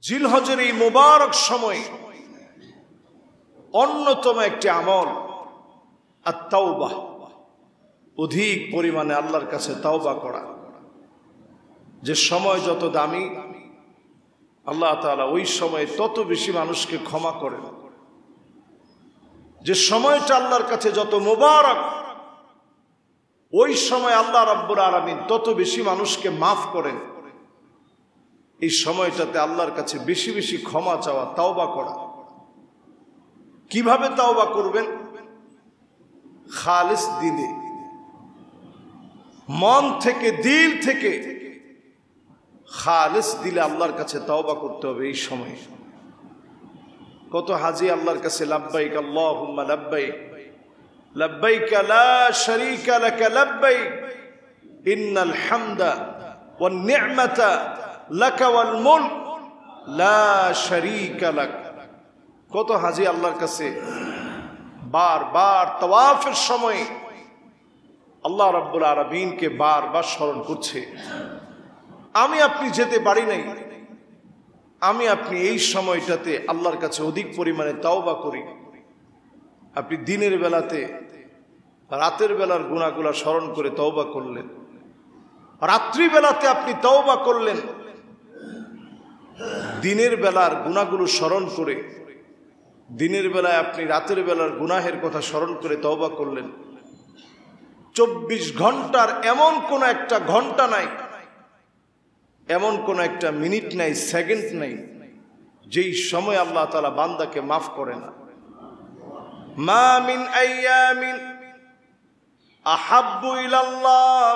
জিলহজের এই মুবারক সময় অন্যতম একটি আমল আত-তাওবাহ, অধিক পরিমাণে আল্লাহর কাছে তাওবা করা। যে সময় যত দামি, আল্লাহ তাআলা ওই সময় তত বেশি মানুষকে ক্ষমা করেন। যে সময়টা আল্লাহর কাছে যত মুবারক, ওই সময় আল্লাহ রাব্বুল আলামিন তত বেশি মানুষকে মাফ করেন। এই সময়টাতে আল্লাহর কাছে বেশি বেশি ক্ষমা চাওয়া, তাওবা করা। কিভাবে তাওবা করবেন? খালিস দিলে, মন থেকে, দিল থেকে খালিস দিলে আল্লাহর কাছে তাওবা করতে হবে। এই সময় কত হাজি আল্লাহর কাছে লাব্বাইক আল্লাহুম্মা লাব্বাইক, লাব্বাইক লা শারীকা লাক লাব্বাইক, ইন্নাল হামদা ওয়ান নি'মাতা লাকা ওয়াল মুলক লা শারীকা লাক। কত হাজি আল্লাহর কাছে বারবার তাওয়াফের সময় আল্লাহ রাব্বুল আলামিনকে বারবার স্মরণ করছে। আমি আপনি যেতে পারি নাই, আমি আপনি এই সময়টাতে আল্লাহর কাছে অধিক পরিমাণে তাওবা করি। আপনি দিনের বেলাতে রাতের বেলার গুনাহগুলো স্মরণ করে তাওবা করলেন, রাত্রি বেলাতে আপনি তাওবা করলেন, দিনের বেলার গুনাহগুলো স্মরণ করে, দিনের বেলায় আপনি রাতের বেলার গুনাহের কথা স্মরণ করে তওবা করলেন। 24 ঘন্টার এমন কোন একটা ঘন্টা নাই, এমন কোন একটা মিনিট নাই, সেকেন্ড নাই, যেই সময় আল্লাহ তাআলা বান্দাকে মাফ করে না। মা মিন আইয়ামিন আহাব্বু ইলাল্লাহ,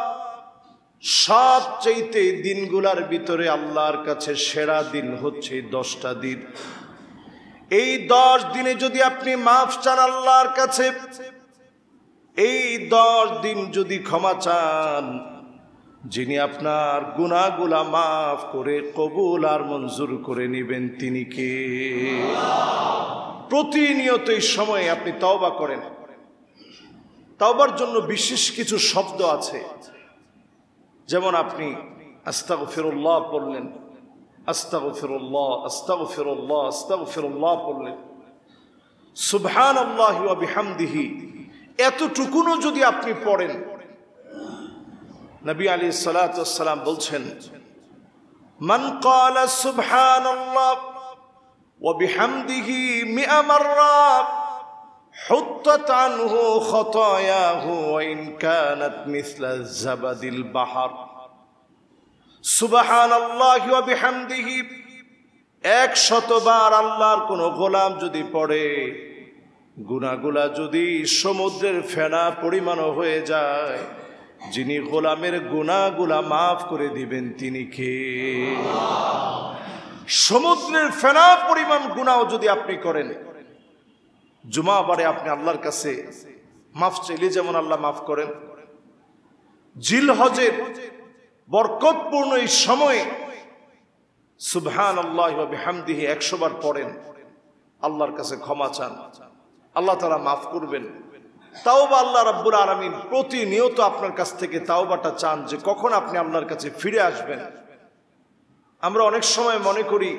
সবচেয়ে দিনগুলার ভিতরে আল্লাহর কাছে সেরা দিন হচ্ছে 10টা দিন। এই 10 দিনে যদি আপনি মাফ চান আল্লাহর কাছে, এই 10 দিন যদি ক্ষমা চান, যিনি আপনার গুনাহগুলা মাফ করে কবুল আর মঞ্জুর করে নেবেন তিনি কে? প্রতিনিয়ত এই সময়ে আপনি তওবা করেন। তওবার জন্য বিশেষ কিছু শব্দ আছে, যেমন আপনি আস্তাগফিরুল্লাহ পড়লেন, আস্তাগফিরুল্লাহ আস্তাগফিরুল্লাহ আস্তাগফিরুল্লাহ পড়লেন, সুবহানাল্লাহি ওয়া বিহামদিহি এতটুকুনো যদি আপনি পড়েন, নবী আলাইহিস সালাতু ওয়াস সালাম বলছেন, মান ক্বালা সুবহানাল্লাহ ওয়া বিহামদিহি 100 মাররা হুত্তাত আনহু খাতায়াহু ওয়া ইন কানাত মিসলা যাবাদিল বাহর। সুবহানাল্লাহি ওয়া বিহামদিহি 100 বার আল্লাহর কোন গোলাম যদি পড়ে, গুনাহগুলা যদি সমুদ্রের ফেনা পরিমাণ হয়ে যায়, যিনি গোলামের গুনাহগুলা মাফ করে দিবেন তিনি কে? সমুদ্রের ফেনা পরিমাণ গুনাহ যদি আপনি করেন, জুমাবারে আপনি আল্লাহর কাছে মাফ চাইলে যেমন আল্লাহ মাফ করেন, জিলহজের বরকতপূর্ণ এই সময়ে সুবহানাল্লাহি ওয়া বিহামদিহি 100 বার পড়েন, আল্লাহর কাছে ক্ষমা চান, আল্লাহ তাআলা মাফ করবেন। তাওবা আল্লাহ রাব্বুল আলামিন প্রতিনিয়ত আপনার কাছ থেকে তাওবাটা চান, যে কখন আপনি আল্লাহর কাছে ফিরে আসবেন। আমরা অনেক সময় মনে করি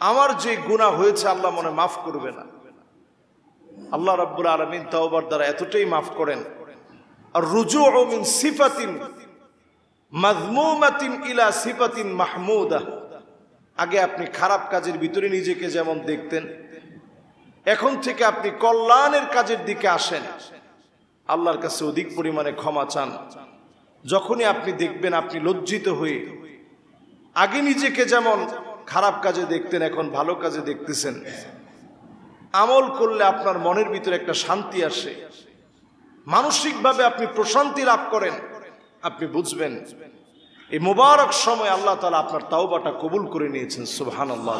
আমার যে গুনাহ হয়েছে আল্লাহ মনে মাফ করবে না। আল্লাহ রাব্বুল আলামিন তাওবার দ্বারা এতটাই মাফ করেন। আর রুজুউ মিন সিফাতিন মাযমুমাতিন ইলা সিফাতিন মাহমুদা, আগে আপনি খারাপ কাজের ভিতরে নিজেকে যেমন দেখতেন, এখন থেকে আপনি কল্যাণের কাজের দিকে আসেন, আল্লাহর কাছে অধিক পরিমাণে ক্ষমা চান। যখনই আপনি দেখবেন আপনি লজ্জিত হয়ে, আগে নিজেকে যেমন খারাপ কাজে দেখতেন এখন ভালো কাজে দেখতেছেন, আমল করলে আপনার মনের ভিতরে একটা শান্তি আসে, মানসিকভাবে আপনি প্রশান্তি লাভ করেন, আপনি বুঝবেন এই মুবারক সময় আল্লাহ তাআলা আপনার তাওবাটা কবুল করে নিয়েছেন। সুবহানাল্লাহ।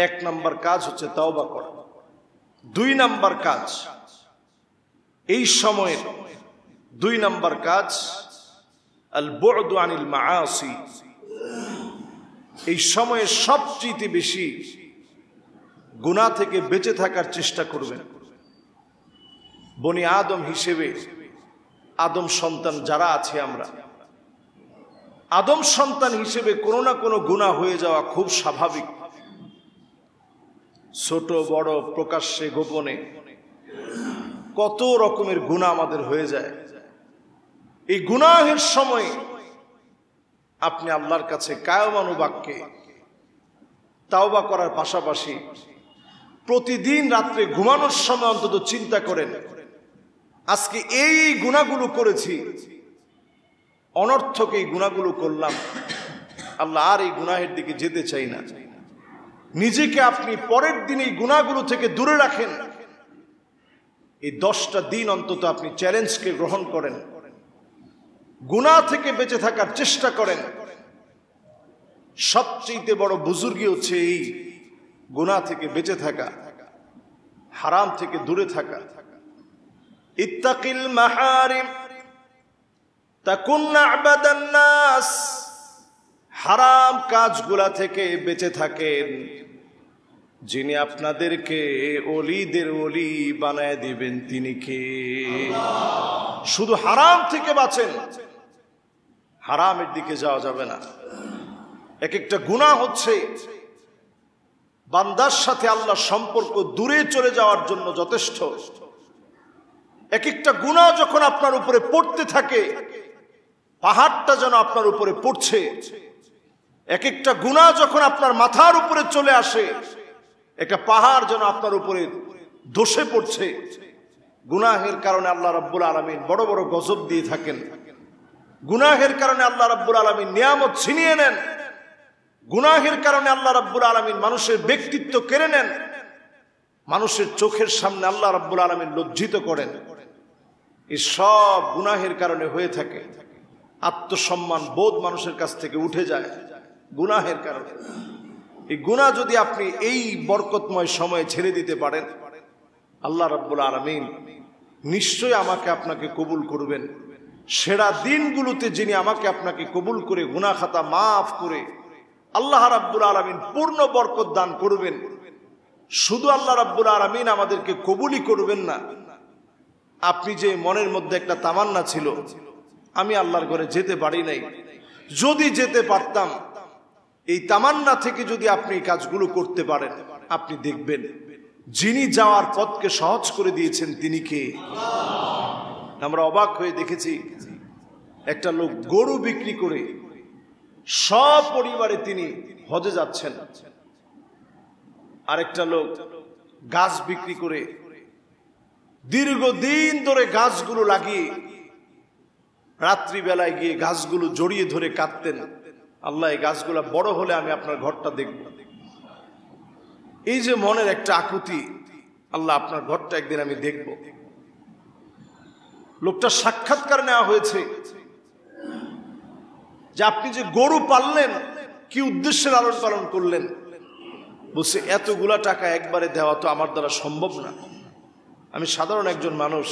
1 নাম্বার কাজ হচ্ছে তাওবা করা। 2 নাম্বার কাজ, এই সময়ের 2 নাম্বার কাজ আল বু'দু আনিল মাআসি। এই সময়ে সবচেয়ে বেশি গুনাহ থেকে বেঁচে থাকার চেষ্টা করবেন। বনি আদম হিসেবে, আদম সন্তান যারা আছে, আদম সন্তান হিসেবে কোনো না কোনো গুনাহ হয়ে যাওয়া খুব স্বাভাবিক। ছোট বড়, প্রকাশ্যে গোপনে কত রকমের গুনাহ আমাদের হয়ে যায়। এই গুনাহের সময় আপনি আল্লাহর কাছে কায়মানু বাক্যে তাওবা করার পাশাপাশি প্রতিদিন রাত্রে ঘুমানোর সময় অন্তত চিন্তা করেন, আজকে এই গুনাহগুলো করেছি, অনর্থক এই গুনাহগুলো করলাম, আল্লাহ আর এই গুনাহের দিকে যেতে চাই না। নিজেকে আপনি পরের দিন এই গুনাহগুলো থেকে দূরে রাখেন। এই 10টা দিন অন্তত আপনি চ্যালেঞ্জকে গ্রহণ করেন, গুনাহ থেকে বেঁচে থাকার চেষ্টা করেন। সবচেয়ে বড় বুজুর্গি হচ্ছে এই গুনাহ থেকে বেঁচে থাকা, হারাম থেকে দূরে থাকা। ইত্তাকিল মাহারিম তাকুন আবাদান নাস, হারাম কাজগুলা থেকে বেঁচে থাকেন, যিনি আপনাদেরকে ওলিদের ওলি বানায় দিবেন তিনি কে? শুধু হারাম থেকে বাঁচেন, হারামের দিকে যাওয়া যাবে না। এক একটা গুনাহ হচ্ছে বান্দার সাথে আল্লাহর সম্পর্ক দূরে চলে যাওয়ার জন্য যথেষ্ট। এক একটা গুনাহ যখন আপনার উপরে পড়তে থাকে, পাহাড়টা যেন আপনার উপরে পড়ছে। এক একটা গুনাহ যখন আপনার মাথার উপরে চলে আসে, একটা পাহাড় যেন আপনার উপরে দোষে পড়ছে। গুনাহের কারণে আল্লাহ রাব্বুল আলামিন বড় বড় গজব দিয়ে থাকেন। গুনাহের কারণে আল্লাহ রাব্বুল আলামিন নিয়ামত ছিনিয়ে নেন। গুনাহের কারণে আল্লাহ রাব্বুল আলামিন মানুষের ব্যক্তিত্ব কেড়ে নেন। মানুষের চোখের সামনে আল্লাহ রাব্বুল আলামিন লজ্জিত করেন। এই সব গুনাহের কারণে হয়ে থাকে। আত্মসম্মান বোধ মানুষের কাছ থেকে উঠে যায় গুনাহের কারণে। এই গুনাহ যদি আপনি এই বরকতময় সময়ে ছেড়ে দিতে পারেন, আল্লাহ রাব্বুল আলামিন নিশ্চয়ই আমাকে আপনাকে কবুল করবেন। সেরা দিনগুলোতে যিনি আমাকে আপনাকে কবুল করে গুনাহ খাতা মাফ করে আল্লাহ রাব্বুল আলামিন পূর্ণ বরকত দান করবেন। শুধু আল্লাহ রাব্বুল আলামিন আমাদেরকে কবুলই করবেন না, আপনি যে মনের মধ্যে একটা তামান্না ছিল, আমি আল্লাহর ঘরে যেতে পারি নাই, যদি যেতে পারতাম, এই তামান্না থেকে যদি আপনি এই কাজগুলো করতে পারেন, আপনি দেখবেন যিনি যাওয়ার পথকে সহজ করে দিয়েছেন তিনি কে? আমরা অবাক হয়ে দেখেছি, একটা লোক গরু বিক্রি করে সব পরিবারে তিনি হজে যাচ্ছেন। আরেকটা লোক গাছ বিক্রি করে দীর্ঘদিন ধরে গাছগুলো লাগিয়ে রাত্রিবেলায় গিয়ে গাছগুলো জড়িয়ে ধরে কাঁদতেন, আল্লাহ এই গাছগুলো বড় হলে আমি আপনার ঘরটা দেখব। এই যে মনের একটা আকুতি, আল্লাহ আপনার ঘরটা একদিন আমি দেখব। লোকটা সাক্ষাৎকার নেওয়া হয়েছে যে আপনি যে গরু পাললেন কি উদ্দেশ্যে লালন পালন করলেন? বলছে এতগুলা টাকা একবারে দেওয়া তো আমার দ্বারা সম্ভব না, আমি সাধারণ একজন মানুষ,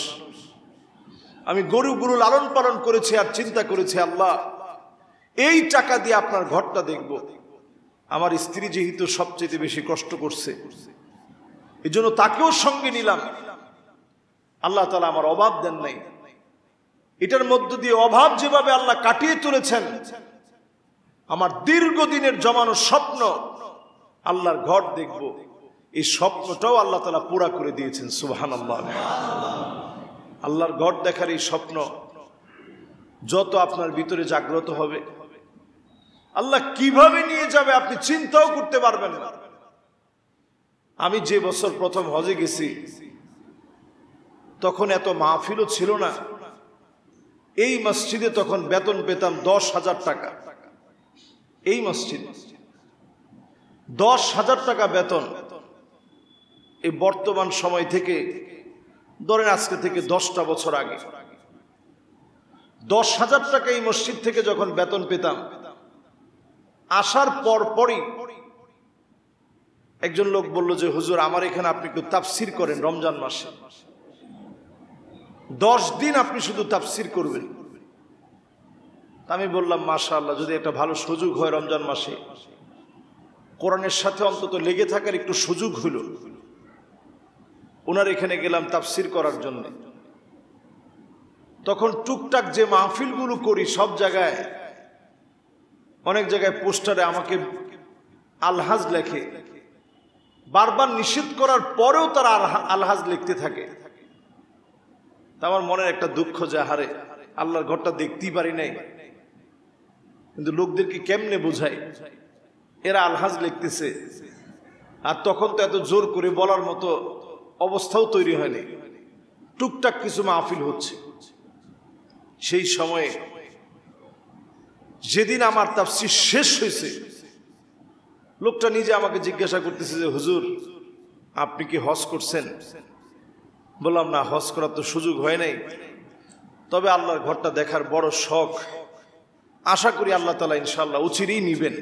আমি গরুগুলো লালন পালন করেছি আর চিন্তা করেছি আল্লাহ এই টাকা দিয়ে আপনার ঘরটা দেখব। আমার স্ত্রী যেহেতু সবচেয়ে বেশি কষ্ট করছে, এই জন্য তাকেও সঙ্গে নিলাম। আল্লাহ তাআলা আমার অভাব দেন নাই, এটার মধ্য দিয়ে অভাব যেভাবে আল্লাহ কাটিয়ে তুলেছেন, আমার দীর্ঘদিনের জমানো স্বপ্ন আল্লাহর ঘর দেখব, এই স্বপ্নটাও আল্লাহ তাআলা পুরা করে দিয়েছেন। সুবহানাল্লাহ। আল্লাহর ঘর দেখার এই স্বপ্ন যত আপনার ভিতরে জাগ্রত হবে, আল্লাহ কিভাবে নিয়ে যাবে আপনি চিন্তাও করতে পারবেন না। আমি যে বছর প্রথম হজে গেছি তখন এত মাহফিলও ছিল না। এই মসজিদে তখন বেতন পেতাম 10,000 টাকা। এই মসজিদে 10,000 টাকা বেতন। এই বর্তমান সময় থেকে ধরেন আজকে থেকে 10টা বছর আগে 10,000 টাকা এই মসজিদ থেকে যখন বেতন পেতাম, আসার পরই একজন লোক বলল যে হুজুর আমার এখানে আপনি একটু তাফসির করেন রমজান মাসে, 10 দিন আপনি শুধু তাফসির করবেন। আমি বললাম মাশাআল্লাহ, যদি একটা ভালো সুযোগ হয় রমজান মাসে কোরআনের সাথে অন্তত লেগে থাকার একটু সুযোগ হলো। ওনার এখানে গেলাম তাফসির করার জন্য। তখন টুকটাক যে মাহফিলগুলো করি সব জায়গায় অনেক জায়গায় পোস্টারে আমাকে আলহাজ লেখে, বারবার নিষেধ করার পরেও তারা আলহাজ লিখতে থাকে। তা আমার মনের একটা দুঃখ যে হারে আল্লাহর ঘরটা দেখতেই পারি নাই, কিন্তু লোকদেরকে কেমনে বোঝাই এরা আলহাজ লিখতেছে, আর তখন তো এত জোর করে বলার মতো অবস্থাও তৈরি হয়নি, টুকটাক কিছু মাহফিল হচ্ছে। সেই সময়ে যেদিন আমার তাফসীর শেষ হয়েছে, লোকটা নিজে আমাকে জিজ্ঞাসা করতেছে যে হুজুর আপনি কি হজ করছেন? বললাম না, হজ করার তো সুযোগ হয় নাই, তবে আল্লাহর ঘরটা দেখার বড় শখ, আশা করি আল্লাহ তাআলা ইনশাআল্লাহ উচিরেই নিবেন।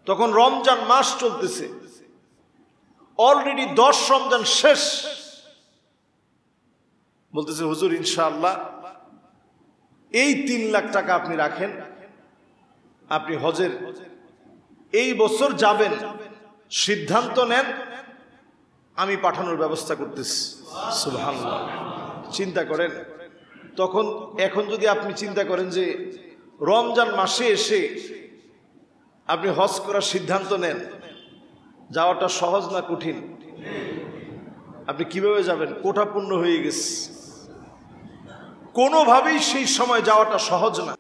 তখন রমজান মাস চলতেছে, অলরেডি 10 রমজান শেষ। বলতেছে হুজুর ইনশাআল্লাহ এই 3 লাখ টাকা আপনি রাখেন, আপনি হজের এই বছর যাবেন, সিদ্ধান্ত নেন, আমি পাঠানোর ব্যবস্থা করতেছি। সুবহানাল্লাহ, চিন্তা করেন। তখন এখন যদি আপনি চিন্তা করেন যে রমজান মাসে এসে আপনি হজ করার সিদ্ধান্ত নেন, যাওয়াটা সহজ না কঠিন? আপনি কিভাবে যাবেন? কোটা পূর্ণ হয়ে গেছে, কোনোভাবেই সেই সময় যাওয়াটা সহজ না।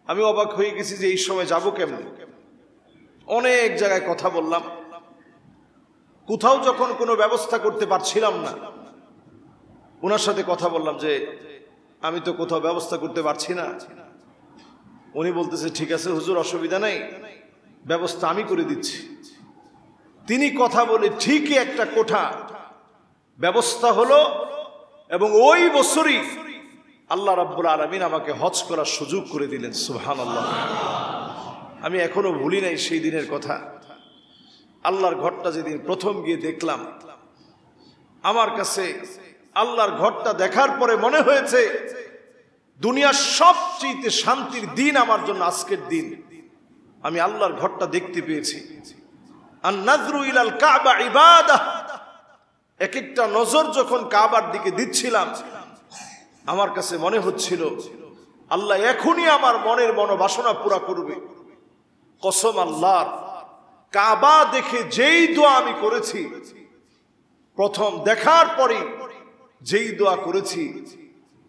আমি অবাক হয়ে গেছি যে এই সময় যাব কেমন। অনেক জায়গায় কথা বললাম, কোথাও যখন কোনো ব্যবস্থা করতে পারছিলাম না, ওনার সাথে কথা বললাম যে আমি তো কোথাও ব্যবস্থা করতে পারছি না। উনি বলতেছে ঠিক আছে হুজুর, অসুবিধা নাই, ব্যবস্থা আমি করে দিচ্ছি। তিনি কথা বলে ঠিকই একটা কোঠা ব্যবস্থা হলো, এবং ওই বছরই আল্লাহ রাব্বুল আলামিন আমাকে হজ করার সুযোগ করে দিলেন। সুবহানাল্লাহ, আমি এখনো ভুলি নাই সেই দিনের কথা। আল্লাহর ঘরটা যেদিন প্রথম গিয়ে দেখলাম, আমার কাছে আল্লাহর ঘরটা দেখার পরে মনে হয়েছে দুনিয়ার সবচেয়ে শান্তির দিন আমার জন্য আজকের দিন। আমি আল্লাহর ঘরটা দেখতে পেয়েছি। আন নাযরু ইলাল কাবা ইবাদাহ, এক একটা নজর যখন কাবার দিকে দিচ্ছিলাম, আমার কাছে মনে হচ্ছিল আল্লাহ এখনই আমার মনের মনোবাসনা পুরা করবে। কসম আল্লাহর, কাবা দেখে যেই দোয়া আমি করেছি, প্রথম দেখার পরে যেই দোয়া করেছি,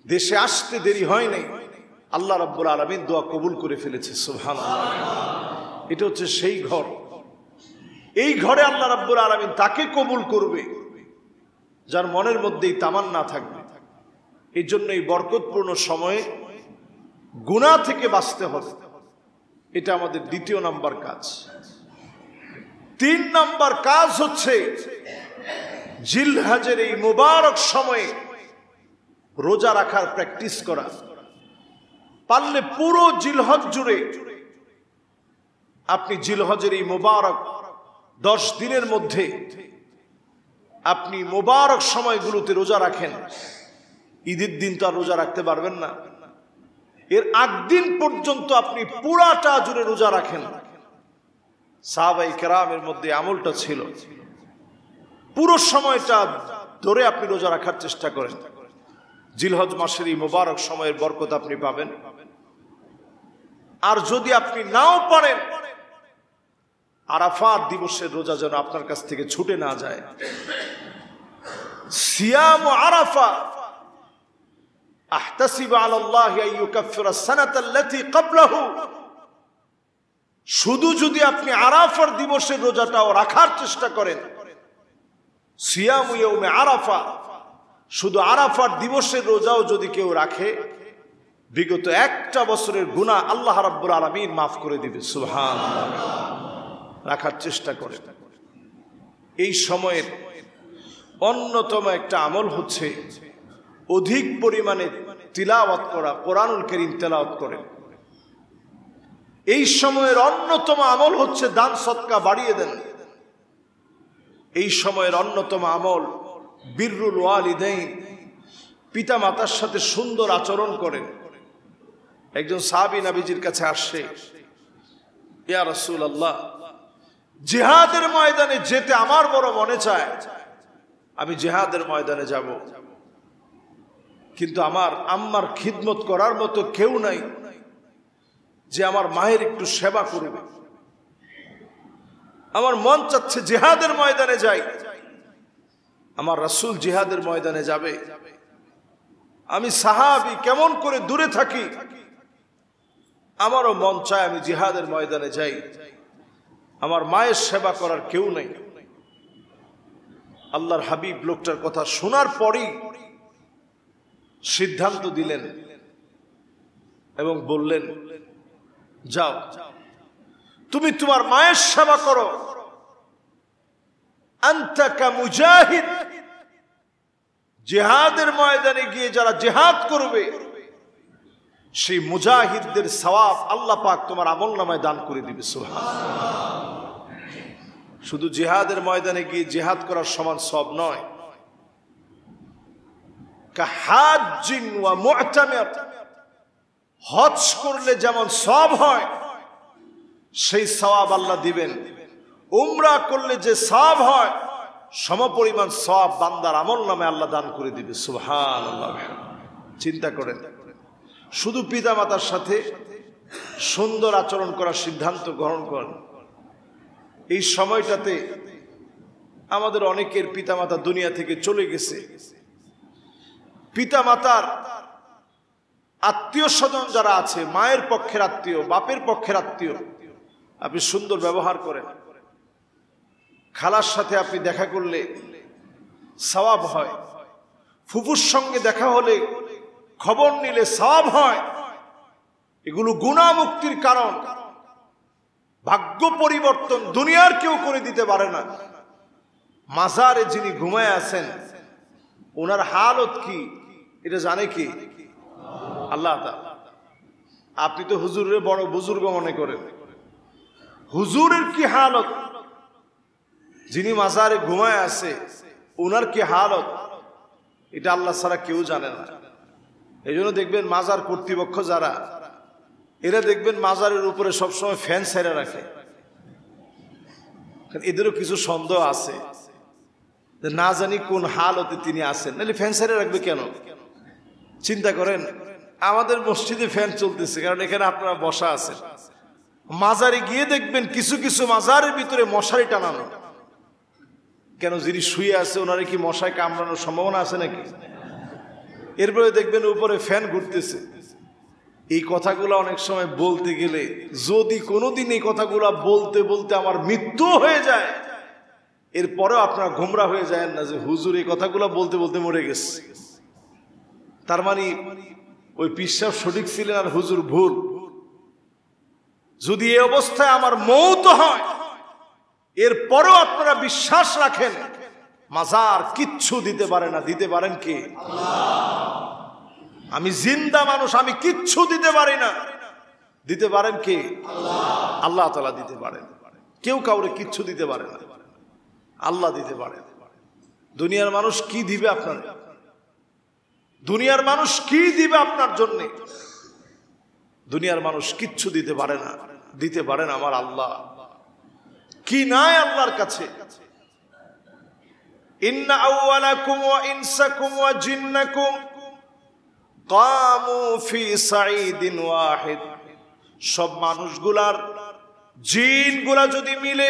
দেশে আসতে দেরি হয় নাই, আল্লাহ রাব্বুল আলামিন দোয়া কবুল করে ফেলেছে। সুবহানাল্লাহ, এটা হচ্ছে সেই ঘর। এই ঘরে আল্লাহ রাব্বুল আলামিন তাকে কবুল করবে যার মনের মধ্যেই তামান্না থাকবে। এই জন্য এই বরকতপূর্ণ সময়ে গুনাহ থেকে বাঁচতে হবে, এটা আমাদের 2 নাম্বার কাজ। 3 নাম্বার কাজ হচ্ছে জিলহজের এই মুবারক সময়ে রোজা রাখার প্র্যাকটিস করা। পারলে পুরো জিলহজ জুড়ে আপনি জিলহজের এই মুবারক 10 দিনের মধ্যে আপনি মুবারক সময়গুলোতে রোজা রাখেন। ঈদের দিন তো আর রোজা রাখতে পারবেন না, এর আগদিন পর্যন্ত আপনি পুরাটা জুড়ে রোজা রাখেন। সাহাবায়ে কেরামের মধ্যে আমলটা ছিল, পুরো সময়টা ধরে আপনি রোজা রাখার চেষ্টা করেন। জিলহজ মাসের এই মুবারক সময়ের বরকত আপনি পাবেন। আর যদি আপনি নাও পারেন, আরাফাত দিবসের রোজা যেন আপনার কাছ থেকে ছুটে না যায়। সিয়াম আরাফা আহতাসিবু আলাল্লাহি আন ইউকাফিরা সানাতা আল্লাতী ক্বাবলাহু, শুধু যদি আপনি আরাফার দিবসের রোজাটাও রাখার চেষ্টা করেন, সিয়ামু ইয়াউমে আরাফা, শুধু আরাফার দিবসের রোজাও যদি কেউ রাখে, বিগত একটা বছরের গুনাহ আল্লাহ রাব্বুল আলামিন মাফ করে দিবে। সুবহানাল্লাহ, রাখার চেষ্টা করেন। এই সময়ের অন্যতম একটা আমল হচ্ছে অধিক পরিমাণে তিলাওয়াত করা, কোরআনুল কারীম তেলাওয়াত করেন। এই সময়ের অন্যতম আমল হচ্ছে দান সদকা বাড়িয়ে দেন। এই সময়ের অন্যতম আমল বিররুল ওয়ালিদাইন, পিতা মাতার সাথে সুন্দর আচরণ করেন। একজন সাহাবী নবীজির কাছে আসে, ইয়া রাসূলুল্লাহ, জিহাদের ময়দানে যেতে আমার বড় মনে চায়, আমি জিহাদের ময়দানে যাব, কিন্তু আমার আম্মার খিদমত করার মতো কেউ নাই, যে আমার মায়ের একটু সেবা করবে, আমার মন চাচ্ছে জিহাদের ময়দানে যাই, আমার রাসূল জিহাদের ময়দানে যাবে, আমি সাহাবী কেমন করে দূরে থাকি, আমারও মন চায় আমি জিহাদের ময়দানে যাই, আমার মায়ের সেবা করার কেউ নেই। আল্লাহর হাবিব লোকটার কথা শোনার পরই সিদ্ধান্ত দিলেন এবং বললেন, যাও তুমি তোমার মায়ের সেবা করো। আনতা কা মুজাহিদ, জিহাদের ময়দানে গিয়ে যারা জিহাদ করবে সেই মুজাহিদদের সওয়াব আল্লাহ পাক তোমার আমলনামায় দান করে দিবে। সুবহানাল্লাহ। শুধু জিহাদের ময়দানে গিয়ে জিহাদ করার সমান সওয়াব নয়, কাহাজ্জিন ওয়া মু'তামির, হজ করলে যেমন সওয়াব হয় সেই সওয়াব আল্লাহ দিবেন। উমরা করলে যে সওয়াব হয় সমপরিমাণ সওয়াব বান্দার আমলনামে আল্লাহ দান করে দিবে। সুবহানাল্লাহ। চিন্তা করেন, শুধু পিতামাতার সাথে সুন্দর আচরণ করার সিদ্ধান্ত গ্রহণ করেন। এই সময়টাতে আমাদের অনেকের পিতামাতা দুনিয়া থেকে চলে গেছে, পিতামাতার আত্মীয় স্বজন যারা আছে, মায়ের পক্ষের আত্মীয়, বাপের পক্ষের আত্মীয়, আপনি সুন্দর ব্যবহার করেন। খালার সাথে আপনি দেখা করলে সওয়াব হয়, ফুফুর সঙ্গে দেখা হলে খবর নিলে সওয়াব হয়। এগুলো গুনাহ মুক্তির কারণ। ভাগ্য পরিবর্তন দুনিয়ার কেউ করে দিতে পারে না। মাজারে যিনি ঘুমায় আছেন ওনার হালত কি এটা জানে কি? আল্লাহ তাআলা। আপনি তো হুজুরের বড় বুজুর্গ মনে করেন, হুজুরের কি হালত, যিনি মাজারে ঘুমায় আছে ওনার কি হালত এটা আল্লাহ ছাড়া কেউ জানে না। এই জন্য দেখবেন মাজার কর্তৃপক্ষ যারা, এরা দেখবেন মাজারের উপরে সবসময় ফ্যান ছেড়ে রাখে। এদেরও কিছু সন্দেহ আছে যে না জানি কোন হালতে তিনি আছেন, নাহলে ফ্যান ছেড়ে রাখবে কেন? চিন্তা করেন, আমাদের মসজিদে ফ্যান চলতেছে কারণ এখানে আপনারা বসা আছেন। মাজারে গিয়ে দেখবেন কিছু কিছু মাজারের ভিতরে মশারি টানানো। কেন? যিনি শুয়ে আছে ওনারে কি মশায় কামড়ানোর সম্ভাবনা আছে নাকি? এরপরে দেখবেন উপরে ফ্যান ঘুরতেছে। এই কথাগুলো অনেক সময় বলতে গেলে, যদি কোনোদিন এই কথাগুলো বলতে বলতে আমার মৃত্যু হয়ে যায়, এরপরেও আপনারা গোমরা হয়ে যায় না যে হুজুর এই কথাগুলো বলতে বলতে মরে গেছে। তার মানে ওই পীর সাহেব সঠিক ছিলেন আর হুজুর ভুল। যদি এই অবস্থায় আমার মওত হয়, এরপরেও আপনারা বিশ্বাস রাখেন মাজার কিচ্ছু দিতে পারে না। দিতে পারেন কি? আমি জিন্দা মানুষ, আমি কিচ্ছু দিতে পারি না। দিতে পারেন কি? আল্লাহ তাআলা দিতে পারেন। কেউ কাউরে কিচ্ছু দিতে পারে না, আল্লাহ দিতে পারেন। দুনিয়ার মানুষ কি দিবে আপনার? দুনিয়ার মানুষ কি দিবে আপনার জন্য? দুনিয়ার মানুষ কিচ্ছু দিতে পারে না, দিতে পারেন আমার আল্লাহ। কি নাই আল্লাহর কাছে? ইন্না আউওয়ালাকুম ওয়া ইনসাকুম ওয়া জিন্নাকুম কামু ফি সাঈদিন ওয়াহিদ। সব মানুষগুলার, জিনগুলা যদি মিলে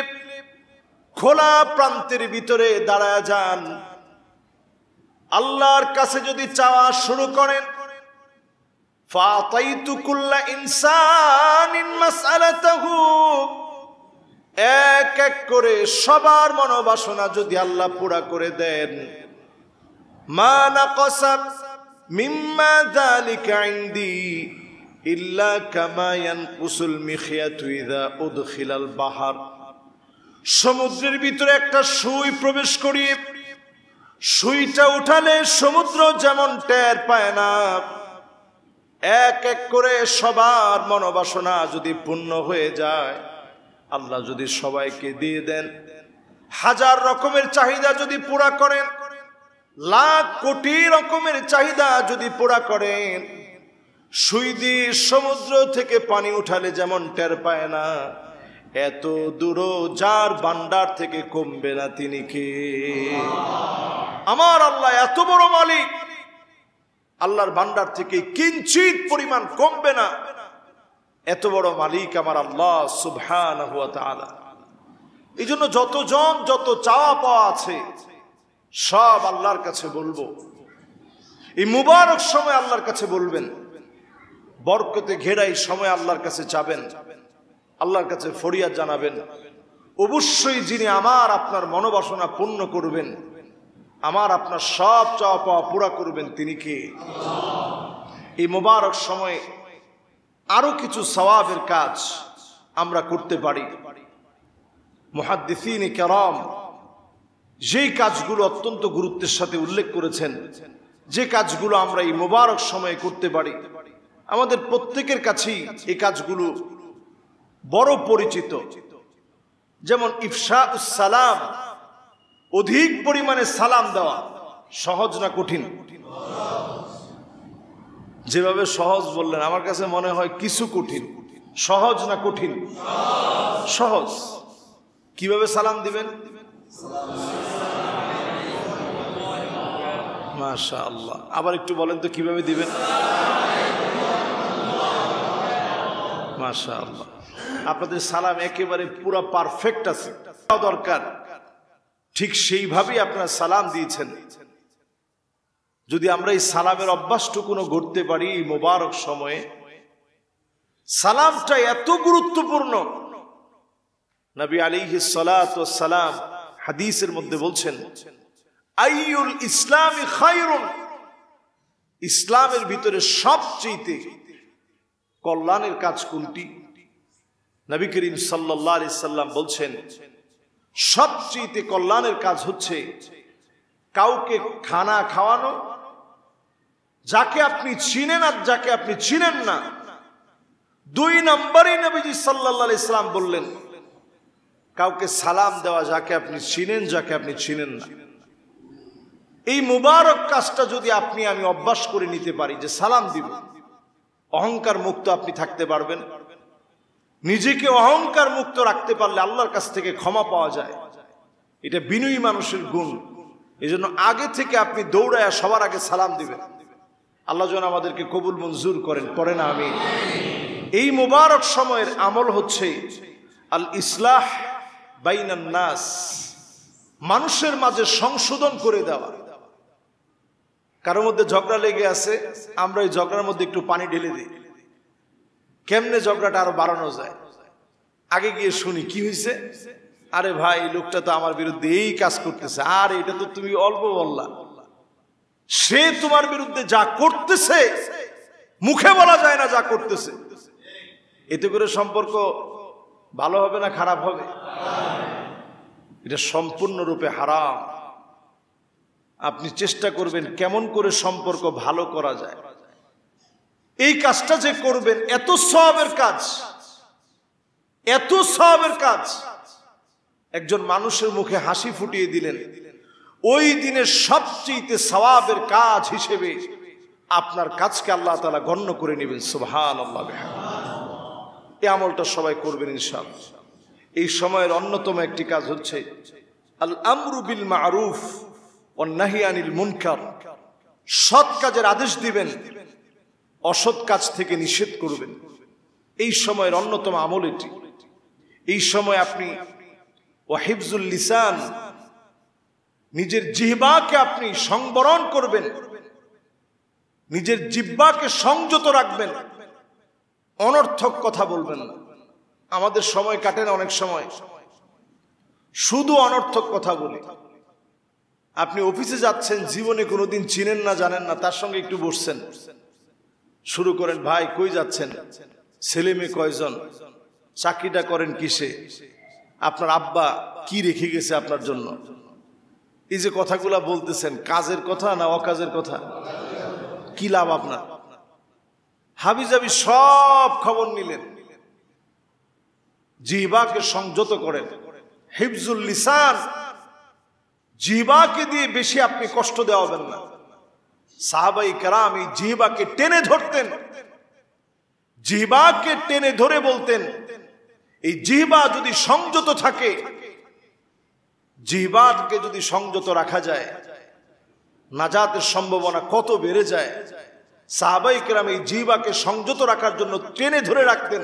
খোলা প্রান্তের ভিতরে দাঁড়ায় যান, আল্লাহর কাছে যদি চাওয়া শুরু করেন, ফাতাইতু কুল্লা ইনসানিন মাসআলাতাহু, এক এক করে সবার মনোবাসনা যদি আল্লাহ পুরা করে দেন, মা নাকাসা মিম্মা যালিকা ইনদি ইল্লা কামা ইয়ানকুসুল মিখিয়াতু ইযা উদখিলাল বাহর। সমুদ্রের ভিতরে একটা সুই প্রবেশ করিয়ে সুইটা উঠালে সমুদ্র যেমন টের পায় না, এক এক করে সবার মনোবাসনা যদি পূর্ণ হয়ে যায়, আল্লাহ যদি সবাইকে দিয়ে দেন, হাজার রকমের চাহিদা যদি পুরা করেন, লাখ কোটি রকমের চাহিদা যদি পুরা করেন, সুই দিয়ে সমুদ্র থেকে পানি উঠালে যেমন টের পায় না, এত দূর যার ভান্ডার থেকে কমবে না তিনি কে? আমার আল্লাহ এত বড় মালিক, আল্লাহর ভান্ডার থেকে কিঞ্চিত পরিমাণ কমবে না। এত বড় মালিক আমার আল্লাহ সুবহানাহু ওয়া তাআলা। এই জন্য যতজন যত চাওয়া পাওয়া আছে সব আল্লাহর কাছে বলবো। এই মুবারক সময় আল্লাহর কাছে বলবেন, বরকতে ঘেরা এই সময় আল্লাহর কাছে চাবেন, আল্লাহর কাছে ফরিয়াদ জানাবেন। অবশ্যই যিনি আমার আপনার মনোবাসনা পূর্ণ করবেন, আমার আপনার সব চাওয়া পাওয়া পুরা করবেন, তিনি কে? এই মুবারক সময়ে আরো কিছু সওয়াবের কাজ আমরা করতে পারি। মুহাদ্দিসিনে কেরাম যেই কাজগুলো অত্যন্ত গুরুত্বের সাথে উল্লেখ করেছেন, যে কাজগুলো আমরা এই মুবারক সময়ে করতে পারি, আমাদের প্রত্যেকের কাছেই এই কাজগুলো বড় পরিচিত। যেমন ইফশাউস সালাম, অধিক পরিমাণে সালাম দেওয়া। সহজ না কঠিন? যেভাবে সহজ বললেন আমার কাছে মনে হয় কিছু কঠিন। সহজ না কঠিন? সহজ। কিভাবে সালাম দিবেন? মাশাআল্লাহ। আবার একটু বলেন তো কিভাবে দিবেন? মাশাআল্লাহ। আপনাদের সালাম একেবারে পুরো পারফেক্ট আছে, দরকার ঠিক সেইভাবেই আপনারা সালাম দিয়েছেন। যদি আমরা এই সালামের অভ্যাসটুকুনো গড়তে পারি এই মোবারক সময়ে, সালামটা এত গুরুত্বপূর্ণ। নবী আলাইহিস সালাতু ওয়াস সালাম হাদিসের মধ্যে বলছেন, আইয়ুল ইসলামি খায়রুন, ইসলামের ভিতরে সবচেয়ে কল্যাণের কাজ কোনটি? নবী করিম সাল্লাল্লাহু আলাইহি সাল্লাম বলছেন, সবচেয়ে কল্যাণের কাজ হচ্ছে কাউকে খানা খাওয়ানো, যাকে আপনি চিনেন আর যাকে আপনি চিনেন না। 2 নম্বরে নবীজি সাল্লাল্লাহু আলাইহি সাল্লাম বললেন, কাউকে সালাম দেওয়া, যাকে আপনি চিনেন যাকে আপনি চিনেন না। এই মুবারক কাজটা যদি আপনি আমি অভ্যাস করে নিতে পারি যে সালাম দিব, অহংকার মুক্ত আপনি থাকতে পারবেন। নিজেকে অহংকার মুক্ত রাখতে পারলে আল্লাহর কাছ থেকে ক্ষমা পাওয়া যায়। এটা বিনয়ী মানুষের গুণ। এই জন্য আগে থেকে আপনি দৌড়ায় সবার আগে সালাম দিবেন। আল্লাহ যেন আমাদেরকে কবুল মঞ্জুর করেন, পড়েন আমিন। এই মুবারক সময়ের আমল হচ্ছে আল ইসলাহ বাইনান নাস, মানুষের মাঝে সংশোধন করে দেওয়া। কারোর মধ্যে ঝগড়া লেগে আছে, আমরা ওই ঝগড়ার মধ্যে একটু পানি ঢেলে দিই। কেমনে ঝগড়াটা আরো বাড়ানো যায়? আগে গিয়ে শুনি কি হয়েছে। আরে ভাই, এই লোকটা তো আমার বিরুদ্ধে এই কাজ করতেছে, আর এটা তো তুমি অল্প বললা। সে তোমার বিরুদ্ধে যা করতেছে মুখে বলা যায় না, যা করতেছে। এতে করে সম্পর্ক ভালো হবে না খারাপ হবে? এটা সম্পূর্ণরূপে হারাম। আপনি চেষ্টা করবেন কেমন করে সম্পর্ক ভালো করা যায়। এই কাজটা যে করবেন, এত সওয়াবের কাজ, এত সওয়াবের কাজ। একজন মানুষের মুখে হাসি ফুটিয়ে দিলেন, ওই দিনের সবচেয়ে সওয়াবের কাজ হিসেবে আপনার কাজকে আল্লাহ তাআলা গণ্য করে নেবেন। সুবহানাল্লাহ। এই আমলটা সবাই করবেন ইনশাআল্লাহ। এই সময়ের অন্যতম একটি কাজ হচ্ছে আল আমরু বিল মারুফ ওয়ান নাহি আনিল মুনকার, সৎ কাজের আদেশ দিবেন, অসৎ কাজ থেকে নিষেধ করবেন। এই সময়ের অন্যতম আমল এটি। এই সময় আপনি ওয়াহিফজুল লিসান, নিজের জিহ্বাকে আপনি সংবরণ করবেন, নিজের জিহ্বাকে সংযত রাখবেন, অনর্থক কথা বলবেন না। আমাদের সময় কাটে না, অনেক সময় শুধু অনর্থক কথা বলি। আপনি অফিসে যাচ্ছেন, জীবনে কোনোদিন চিনেন না জানেন না, তার সঙ্গে একটু বসছেন, শুরু করেন, ভাই কই যাচ্ছেন, ছেলে মেয়ে কয়জন, চাকরিটা করেন কিসে, আপনার আব্বা কি রেখে গেছে আপনার জন্য। এই যে কথাগুলা বলতেছেন, কাজের কথা না অকাজের কথা? কি লাভ আপনার? হাবিজাবি সব খবর নিলেন। জিহ্বাকে সংযত করেন, হিফজুল লিসান, জিহ্বাকে দিয়ে বেশি আপনি কষ্ট দেওয়াবেন না। সাহাবাই কেরাম এই জিহ্বাকে টেনে ধরতেন, জিহ্বাকে টেনে ধরে বলতেন, এই জিহ্বা যদি সংযত থাকে, জিহ্বাকে যদি সংযত রাখা যায়, নাজাতের সম্ভাবনা কত বেড়ে যায়। সাহাবায়ে কেরাম এই জিহ্বাকে সংযত রাখার জন্য টেনে ধরে রাখতেন।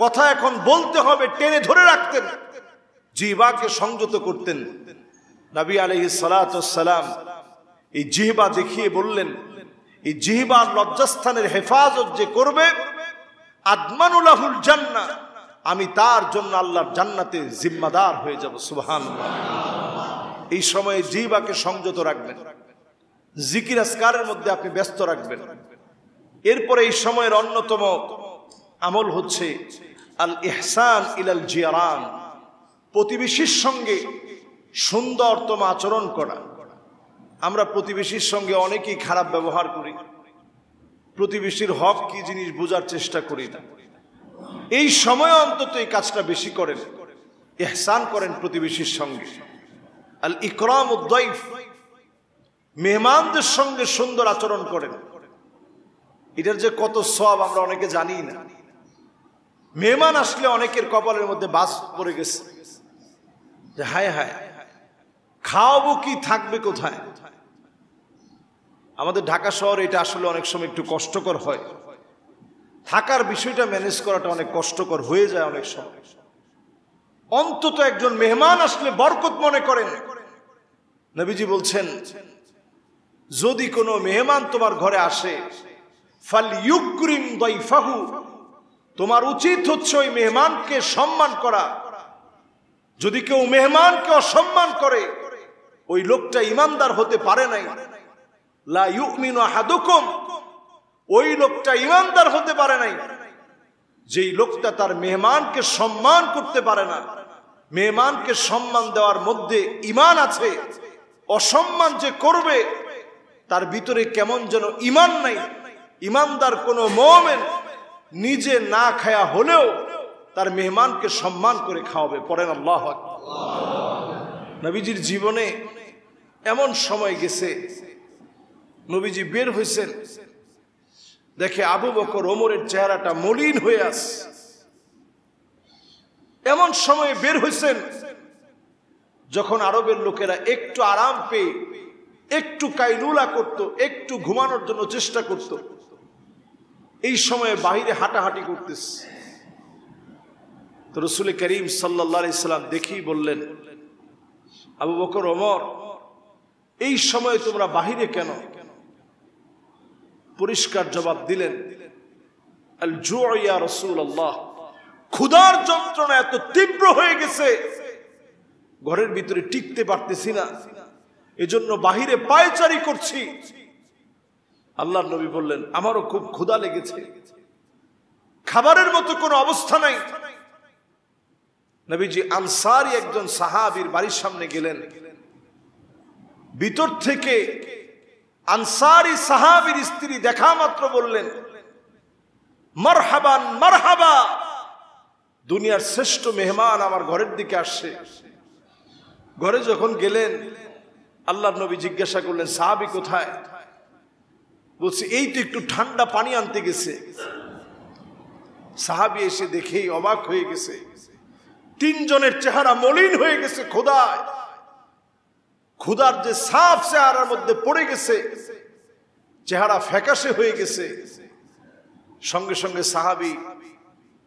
কথা এখন বলতে হবে, টেনে ধরে রাখতেন, জিহ্বাকে সংযত করতেন। নবী আলাইহিস সালাতু ওয়াস সালাম এই জিহ্বা দেখিয়ে বললেন, এই জিহ্বার লজ্জাস্থানের হেফাজত যে করবে, আদমানুলাহুল জান্নাহ, আমি তার জন্য আল্লাহর জান্নাতে জিম্মাদার হয়ে যাব। সুবহানাল্লাহ। এই সময়ে জিহ্বাকে সংযত রাখবেন, জিকির আজকারের মধ্যে আপনি ব্যস্ত রাখবেন। এরপরে এই সময়ের অন্যতম আমল হচ্ছে আল ইহসান ইলাল জিয়ারান, প্রতিবেশীর সঙ্গে সুন্দরতম আচরণ করা। আমরা প্রতিবেশীর সঙ্গে অনেকেই খারাপ ব্যবহার করি, প্রতিবেশীর হক কি জিনিস বোঝার চেষ্টা করি না। এই সময় অন্তত এই কাজটা বেশি করেন, ইহসান করেন প্রতিবেশীর সঙ্গে। আল ইকরামুদ দাইফ, মেহমানদের সঙ্গে সুন্দর আচরণ করেন। এটার যে কত সওয়াব আমরা অনেকে জানি না। মেহমান আসলে অনেকের কপালের মধ্যে বাস পড়ে গেছে যে হায় হায়, খাওয়াবো কি, থাকবে কোথায়। আমাদের ঢাকা শহরে এটা আসলে অনেক সময় একটু কষ্টকর হয়, থাকার বিষয়টা ম্যানেজ করাটা অনেক কষ্টকর হয়ে যায় অনেক সময়। অন্তত একজন মেহমান আসলে বরকত মনে করেন। নবীজি বলছেন, যদি কোনো মেহমান তোমার ঘরে আসে, ফালইউকরিম দাইফাহু, তোমার উচিত হচ্ছে ওই মেহমানকে সম্মান করা। যদি কেউ মেহমানকে অসম্মান করে, ওই লোকটা ইমানদার হতে পারে নাই। লা ইউমিনু আহাদুকুম, ওই লোকটা ইমানদার হতে পারে নাই যেই লোকটা তার মেহমানকে সম্মান করতে পারে না। মেহমানকে সম্মান দেওয়ার মধ্যে ঈমান আছে, অসম্মান যে করবে তার ভিতরে কেমন যেন ঈমান নাই। ঈমানদার কোন মুমিন নিজে না খায়া হলেও তার মেহমানকে সম্মান করে খাওয়াবে। পড়েন আল্লাহু আকবার। নবীজির জীবনে এমন সময় গেছে, নবীজি বের হয়েছেন, দেখে আবু বকর ওমরের চেহারাটা মলিন হয়ে আছে। এমন সময় বের হয়েছেন যখন আরবের লোকেরা একটু আরাম পেয়ে একটু কাইলুলা করত, একটু ঘুমানোর জন্য চেষ্টা করত। এই সময়ে বাহিরে হাঁটাহাঁটি করতেছে। তো রাসূল করিম সাল্লাল্লাহু আলাইহি সাল্লাম দেখেই বললেন, আবু বকর, ওমর, এই সময় তোমরা বাহিরে কেন? পরিষ্কার জবাব দিলেন, আল জু' ইয়া রাসূলুল্লাহ, ক্ষুধার যন্ত্রণা এত তীব্র হয়ে গেছে, ঘরের ভিতরে টিকতে পারতেছি না, এজন্য বাহিরে পায়চারি করছি। আল্লাহর নবী বললেন, আমারও খুব ক্ষুধা লেগেছে, খাবারের মতো কোনো অবস্থা নাই। নবীজি আনসারী একজন সাহাবীর বাড়ির সামনে গেলেন। ভিতর থেকে আনসারী সাহাবীর স্ত্রী দেখা মাত্র বললেন, মারহাবান মারহাবা, দুনিয়ার শ্রেষ্ঠ মেহমান আমার ঘরের দিকে আসছে। ঘরে যখন গেলেন, আল্লাহর নবী জিজ্ঞাসা করলেন, সাহাবী কোথায়? বলছে, এই তো একটু ঠান্ডা পানি আনতে গেছে। সাহাবী এসে দেখেই অবাক হয়ে গেছে, তিনজনের চেহারা মলিন হয়ে গেছে ক্ষুধায়। ক্ষুধার যে ছাপ চেহারার মধ্যে পড়ে গেছে, চেহারা ফ্যাকাশে হয়ে গেছে। সঙ্গে সঙ্গে সাহাবী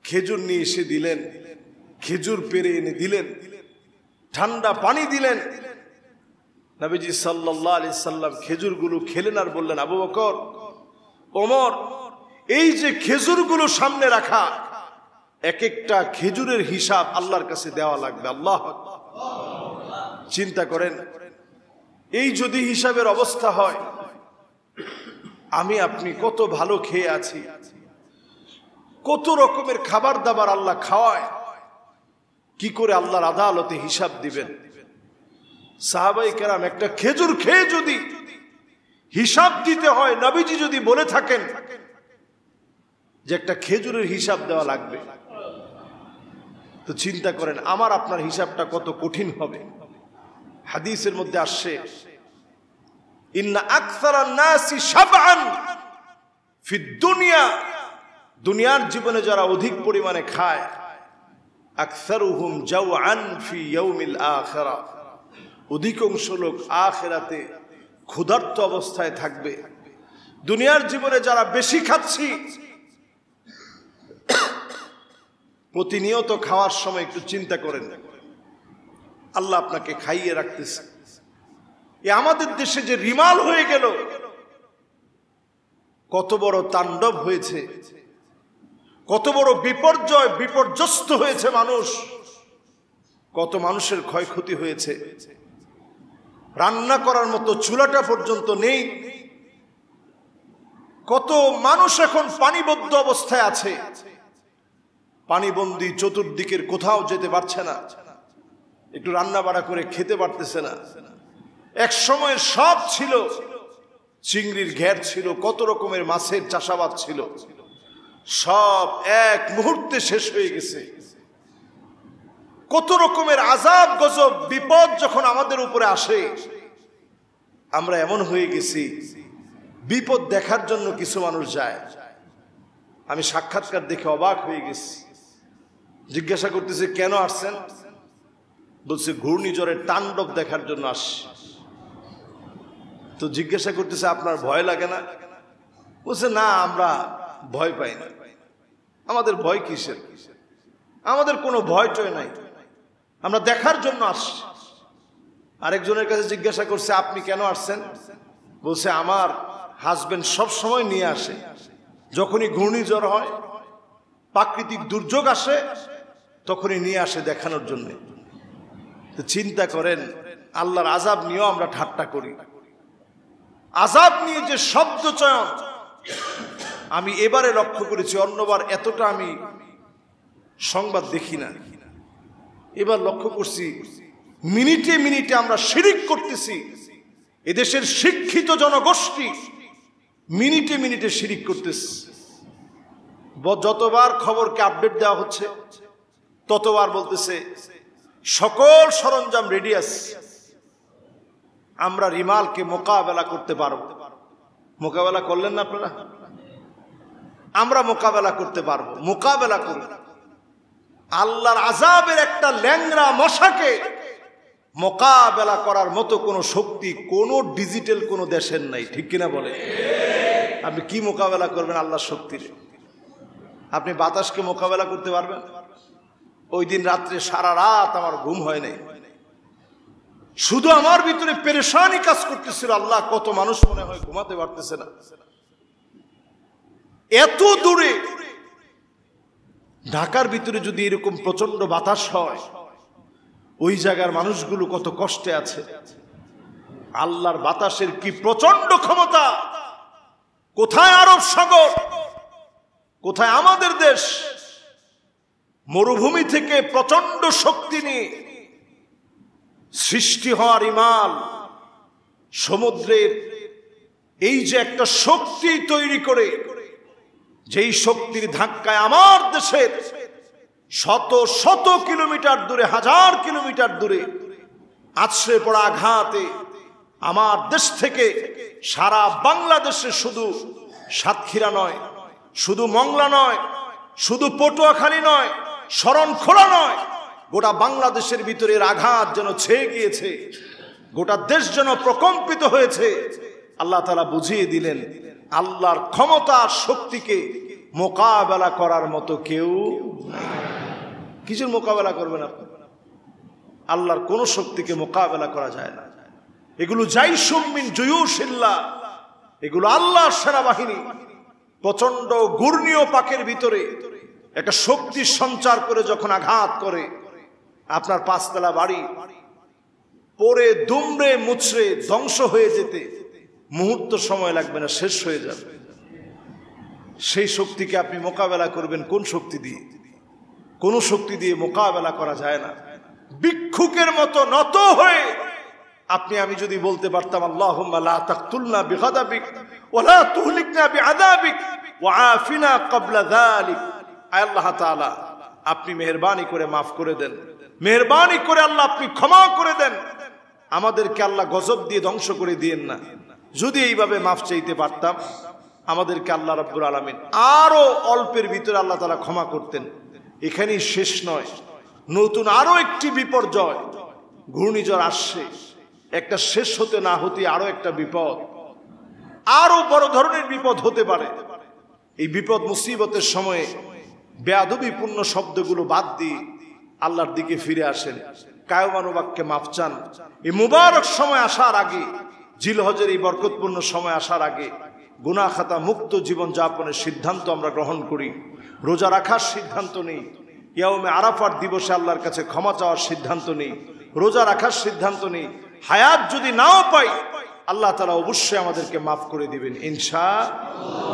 খেজুর নিয়ে এসে দিলেন, খেজুর পেড়ে এনে দিলেন, ঠান্ডা পানি দিলেন। নবীজি সাল্লাল্লাহু আলাইহি সাল্লাম খেজুরগুলো খেলেন আর বললেন, আবু বকর, ওমর, এই যে খেজুরগুলো সামনে রাখা, এক একটা খেজুরের হিসাব আল্লাহর কাছে দেওয়া লাগবে। আল্লাহু আকবার। চিন্তা করেন, এই যদি হিসাবের অবস্থা হয়, আমি আপনি কত ভালো খেয়ে আছি, কত রকমের খাবার দাবার আল্লাহ খাওয়ায়, কি করে আল্লাহর আদালতে হিসাব দিবেন? সাহাবায়ে কেরাম একটা খেজুর খেয়ে যদি হিসাব দিতে হয়, নবীজি যদি বলে থাকেন যে একটা খেজুরের হিসাব দেওয়া লাগবে, তো চিন্তা করেন আমার আপনার হিসাবটা কত কঠিন হবে। হাদিসের মধ্যে আসছে, ইন্না আকসারান নাসি শাবআন ফিদ দুনিয়া, দুনিয়ার জীবনে যারা অধিক পরিমাণে খায়, আকসারুহুম জাওআন ফি ইয়াউমিল আখিরা, অধিকাংশ লোক আখিরাতে ক্ষুধার্ত অবস্থায় থাকবে। দুনিয়ার জীবনে যারা বেশি খাচ্ছি, প্রতিনিয়ত খাওয়ার সময় একটু চিন্তা করেন, আল্লাহ আপনাকে খাইয়ে রাখতেছে। আমাদের দেশে যে রিমাল হয়ে গেল, কত বড় তাণ্ডব হয়েছে, কত বড় বিপর্যয়, বিপর্যস্ত হয়েছে মানুষ, কত মানুষের ক্ষয়ক্ষতি হয়েছে। রান্না করার মতো চুলাটা পর্যন্ত নেই। কত মানুষ এখন পানিবদ্ধ অবস্থায় আছে, পানিবন্দী, চতুর্দিকের কোথাও যেতে পারছে না, একটু রান্না বাড়া করে খেতে পারতেছে না। এক সময় সব ছিল, চিংড়ির ঘের ছিল, কত রকমের মাছের চাষাবাদ ছিল, সব এক মুহূর্তে শেষ হয়ে গেছে। কত রকমের আযাব গজব বিপদ যখন আমাদের উপরে আসে, আমরা এমন হয়ে গেছি, বিপদ দেখার জন্য কিছু মানুষ যায়। আমি সাক্ষাৎকার দেখে অবাক হয়ে গেছি। জিজ্ঞাসা করতেছে, কেন আসছেন? বলছে, ঘূর্ণিঝড়ের তাণ্ডব দেখার জন্য আসছি। তো জিজ্ঞাসা করতেছে, আপনার ভয় লাগে না? বলছে, না, আমরা ভয় পাই না। আমাদের ভয় কিসের? আমাদের কোনো ভয় টয় নাই, আমরা দেখার জন্য আসছি। আরেকজনের কাছে জিজ্ঞাসা করছে, আপনি কেন আসছেন? বলছে, আমার হাজবেন্ড সব সময় নিয়ে আসে, যখনই ঘূর্ণিঝড় হয়, প্রাকৃতিক দুর্যোগ আসে, তখনই নিয়ে আসে দেখানোর জন্য। তো চিন্তা করেন, আল্লাহর আযাব নিয়েও আমরা ঠাট্টা করি। আযাব নিয়ে যে শব্দ চয়ন, আমি এবারে লক্ষ্য করেছি, অন্যবার এতটা আমি সংবাদ দেখি না। এবার লক্ষ্য করছি, মিনিটে মিনিটে আমরা শিরিক করতেছি। এদেশের শিক্ষিত জনগোষ্ঠী মিনিটে মিনিটে শিরিক করতেছে। যতবার খবরকে আপডেট দেওয়া হচ্ছে, ততবার বলতেছে সকল সরঞ্জাম রেডি আছে, আমরা রিমালকে মোকাবেলা করতে পারব। মোকাবেলা করলেন না আপনারা? আমরা মোকাবেলা করতে পারবো, মোকাবেলা করব। আল্লাহর আযাবের একটা ল্যাংড়া মশাকে মোকাবেলা করার মতো কোনো শক্তি কোনো ডিজিটাল কোনো দেশের নাই, ঠিক কিনা বলে? আপনি কি মোকাবেলা করবেন আল্লাহর শক্তির? আপনি বাতাসকে মোকাবেলা করতে পারবেন? ওই দিন রাত্রে সারা রাত আমার ঘুম হয় নাই, শুধু আমার ভিতরে পেরেশানি কাজ করতেছিল। আল্লাহ, কত মানুষ মনে হয় ঘুমাতে পারতেছে না। এত দূরে ঢাকার ভিতরে যদি এরকম প্রচন্ড বাতাস হয়, ওই জায়গার মানুষগুলো কত কষ্টে আছে। আল্লাহর বাতাসের কি প্রচন্ড ক্ষমতা! কোথায় আরব সাগর, কোথায় আমাদের দেশ? মরুভূমি থেকে প্রচন্ড শক্তি নিয়ে সৃষ্টি হওয়া রিমাল, সমুদ্রের এই যে একটা শক্তি তৈরি করে, যেই শক্তির ধাক্কায় আমার দেশের শত শত কিলোমিটার দূরে, হাজার কিলোমিটার দূরে আছড়ে পড়া আঘাতে আমার দেশ থেকে সারা বাংলাদেশে, শুধু সাতক্ষীরা নয়, শুধু মংলা নয়, শুধু পটুয়াখালী নয়, শরণখোলা নয়, গোটা বাংলাদেশের ভিতরে আঘাত যেন ছেয়ে গিয়েছে, গোটা দেশ যেন প্রকম্পিত হয়েছে। আল্লাহ তাআলা বুঝিয়ে দিলেন, আল্লাহর ক্ষমতা শক্তিকে মোকাবেলা করার মতো কেউ নাই। কিছুর মোকাবেলা করবেন আপনি? আল্লাহর কোন শক্তিকে মোকাবেলা করা যায় না। এগুলো জাইশুম মিন জুয়ুশিল্লাহ, এগুলো আল্লাহর সেনাবাহিনী। প্রচন্ড ঘূর্ণীয় পাকের ভিতরে একটা শক্তি সঞ্চার করে যখন আঘাত করে, আপনার পাঁচতলা বাড়ি পরে দুমড়ে মুচড়ে ধ্বংস হয়ে যেতে মুহূর্ত সময় লাগবে না, শেষ হয়ে যাবে। সেই শক্তিকে আপনি মোকাবেলা করবেন কোন শক্তি দিয়ে? কোন শক্তি দিয়ে মোকাবেলা করা যায় না। ভিক্ষুকের মতো নত হয়ে আপনি আমি যদি বলতে পারতাম, আল্লাহুম্মা লা তাকতুলনা বিগাদাবিক ওয়া লা তুহলিকনা বিআযাবিক ওয়া আফিনা ক্বাবলা যালিক, আয় আল্লাহ তাআলা আপনি মেহেরবানি করে মাফ করে দেন, মেহেরবানি করে আল্লাহ আপনি ক্ষমা করে দেন, আমাদেরকে আল্লাহ গজব দিয়ে ধ্বংস করে দিয়েন না। যদি এইভাবে মাফ চাইতে পারতাম, আমাদেরকে আল্লাহ রাব্বুল আলামিন আরো অল্পের ভিতরে আল্লাহ তাআলা ক্ষমা করতেন। এখানেই শেষ নয়, নতুন আরো একটি বিপর্যয়, ঘূর্ণিঝড় আসছে। একটা শেষ হতে না হতে আরো একটা বিপদ। আরো বড় ধরনের বিপদ হতে পারে। এই বিপদ মুসিবতের সময়ে বেয়াদবিপূর্ণ শব্দগুলো বাদ দিয়ে আল্লাহর দিকে ফিরে আসেন, কায়মানুবাক্যে মাফ চান। এই মুবারক সময় আসার আগে, জিলহজের এই বরকতপূর্ণ সময় আসার আগে গুনাহ খাতা মুক্ত জীবন যাপনের সিদ্ধান্ত আমরা গ্রহণ করি, রোজা রাখার সিদ্ধান্ত নেই, ইয়াউমে আরাফার দিবসে আল্লাহর কাছে ক্ষমা চাওয়ার সিদ্ধান্ত নেই, রোজা রাখার সিদ্ধান্ত নেই। হায়াত যদি নাও পাই, আল্লাহ তাআলা অবশ্যই আমাদেরকে মাফ করে দিবেন ইনশাআল্লাহ।